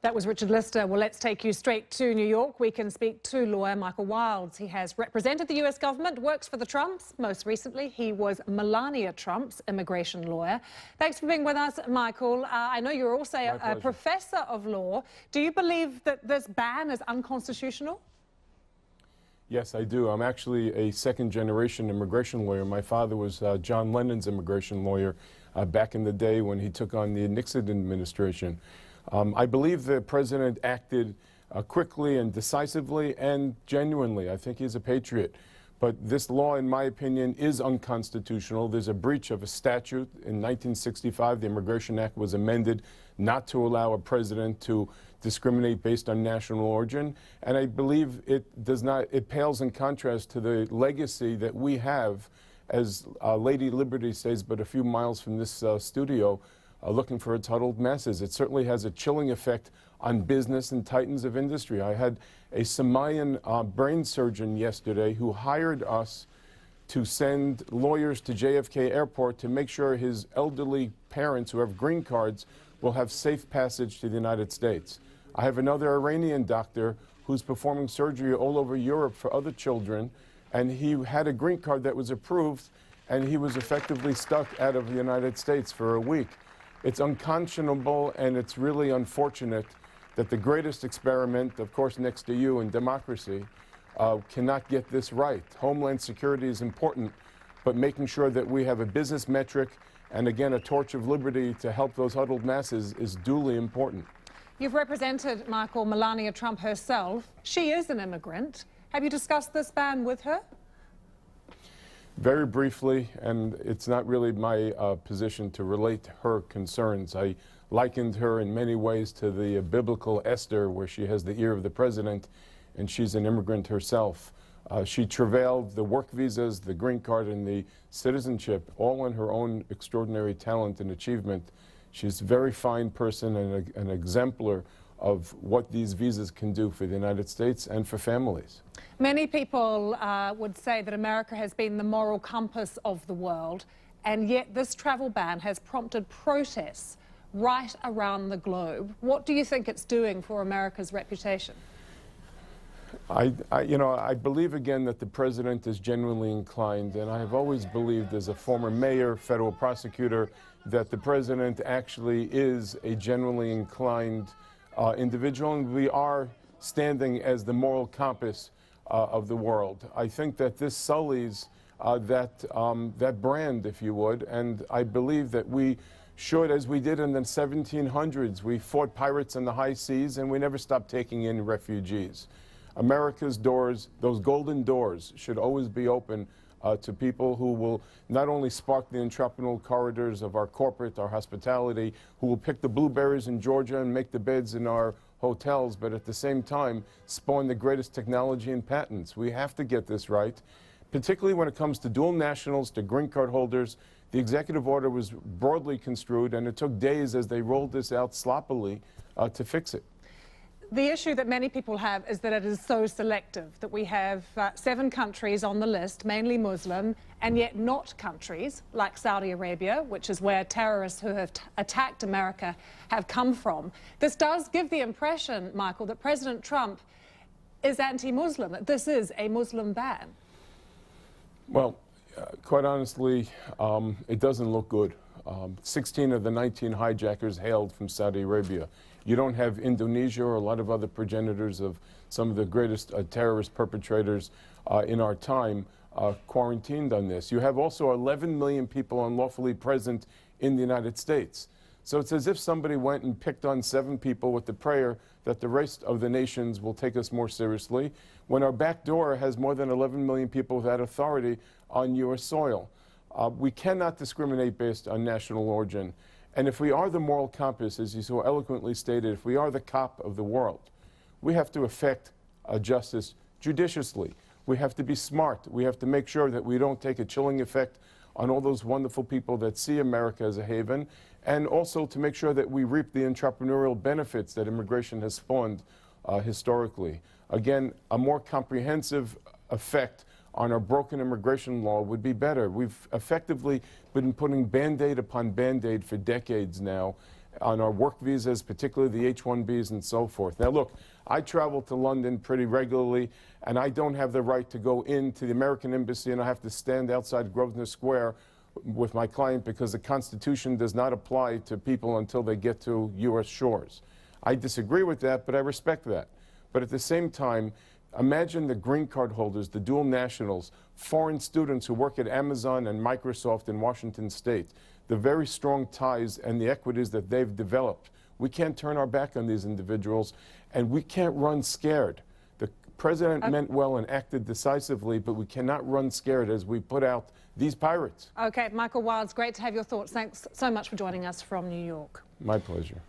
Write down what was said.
That was Richard Lister. Well, let's take you straight to New York. We can speak to lawyer Michael Wilds. He has represented the US government, works for the Trumps. Most recently, he was Melania Trump's immigration lawyer. Thanks for being with us, Michael. I know you're also a professor of law. Do you believe that this ban is unconstitutional? Yes, I do. I'm actually a second-generation immigration lawyer. My father was John Lennon's immigration lawyer back in the day when he took on the Nixon administration. I believe the president acted quickly and decisively and genuinely. I think he's a patriot. But this law, in my opinion, is unconstitutional. There's a breach of a statute. In 1965, the Immigration Act was amended not to allow a president to discriminate based on national origin. And I believe it pales in contrast to the legacy that we have, as Lady Liberty says, but a few miles from this studio, looking for its huddled masses. It certainly has a chilling effect on business and titans of industry. I had a Samayan brain surgeon yesterday who hired us to send lawyers to JFK Airport to make sure his elderly parents who have green cards will have safe passage to the United States. I have another Iranian doctor who's performing surgery all over Europe for other children, and he had a green card that was approved, and he was effectively stuck out of the United States for a week. It's unconscionable, and it's really unfortunate that the greatest experiment, of course, next to you in democracy, cannot get this right. Homeland security is important, but making sure that we have a business metric and, again, a torch of liberty to help those huddled masses is duly important. You've represented, Michael, Melania Trump herself. She is an immigrant. Have you discussed this ban with her? Very briefly, and it's not really my position to relate her concerns. I likened her in many ways to the biblical Esther, where she has the ear of the president, and she's an immigrant herself. She travailed the work visas, the green card, and the citizenship, all on her own extraordinary talent and achievement. She's a very fine person and an exemplar of what these visas can do for the United States and for families. Many people would say that America has been the moral compass of the world, and yet this travel ban has prompted protests right around the globe. What do you think it's doing for America's reputation? I believe, again, that the president is genuinely inclined, and I have always believed, as a former mayor, federal prosecutor, that the president actually is a genuinely inclined individual, and we are standing as the moral compass of the world. I think that this sullies that brand, if you would, and I believe that we should, as we did in the 1700s, we fought pirates in the high seas, and we never stopped taking in refugees. America's doors, those golden doors, should always be open to people who will not only spark the entrepreneurial corridors of our corporate, our hospitality, who will pick the blueberries in Georgia and make the beds in our hotels, but at the same time spawn the greatest technology and patents. We have to get this right, particularly when it comes to dual nationals, to green card holders. The executive order was broadly construed, and it took days as they rolled this out sloppily to fix it. The issue that many people have is that it is so selective, that we have 7 countries on the list, mainly Muslim, and yet not countries like Saudi Arabia, which is where terrorists who have attacked America have come from. This does give the impression, Michael, that President Trump is anti-Muslim, that this is a Muslim ban. Well, quite honestly, it doesn't look good. 16 of the 19 hijackers hailed from Saudi Arabia. You don't have Indonesia or a lot of other progenitors of some of the greatest terrorist perpetrators in our time quarantined on this. You have also 11 million people unlawfully present in the United States. So it's as if somebody went and picked on 7 people with the prayer that the rest of the nations will take us more seriously, when our back door has more than 11 million people without authority on U.S. soil. We cannot discriminate based on national origin. And if we are the moral compass, as you so eloquently stated, if we are the cop of the world, we have to effect justice judiciously. We have to be smart. We have to make sure that we don't take a chilling effect on all those wonderful people that see America as a haven, and also to make sure that we reap the entrepreneurial benefits that immigration has spawned historically. Again, a more comprehensive effect on our broken immigration law would be better. We've effectively been putting Band-Aid upon Band-Aid for decades now, on our work visas, particularly the H-1Bs and so forth. Now, look, I travel to London pretty regularly, and I don't have the right to go into the American embassy, and I have to stand outside Grosvenor Square with my client because the Constitution does not apply to people until they get to U.S. shores. I disagree with that, but I respect that. But at the same time, imagine the green card holders, the dual nationals, foreign students who work at Amazon and Microsoft in Washington State, the very strong ties and the equities that they've developed. We can't turn our back on these individuals, and we can't run scared. The president meant well and acted decisively, but we cannot run scared as we put out these pirates. Okay, Michael Wilds, great to have your thoughts. Thanks so much for joining us from New York. My pleasure.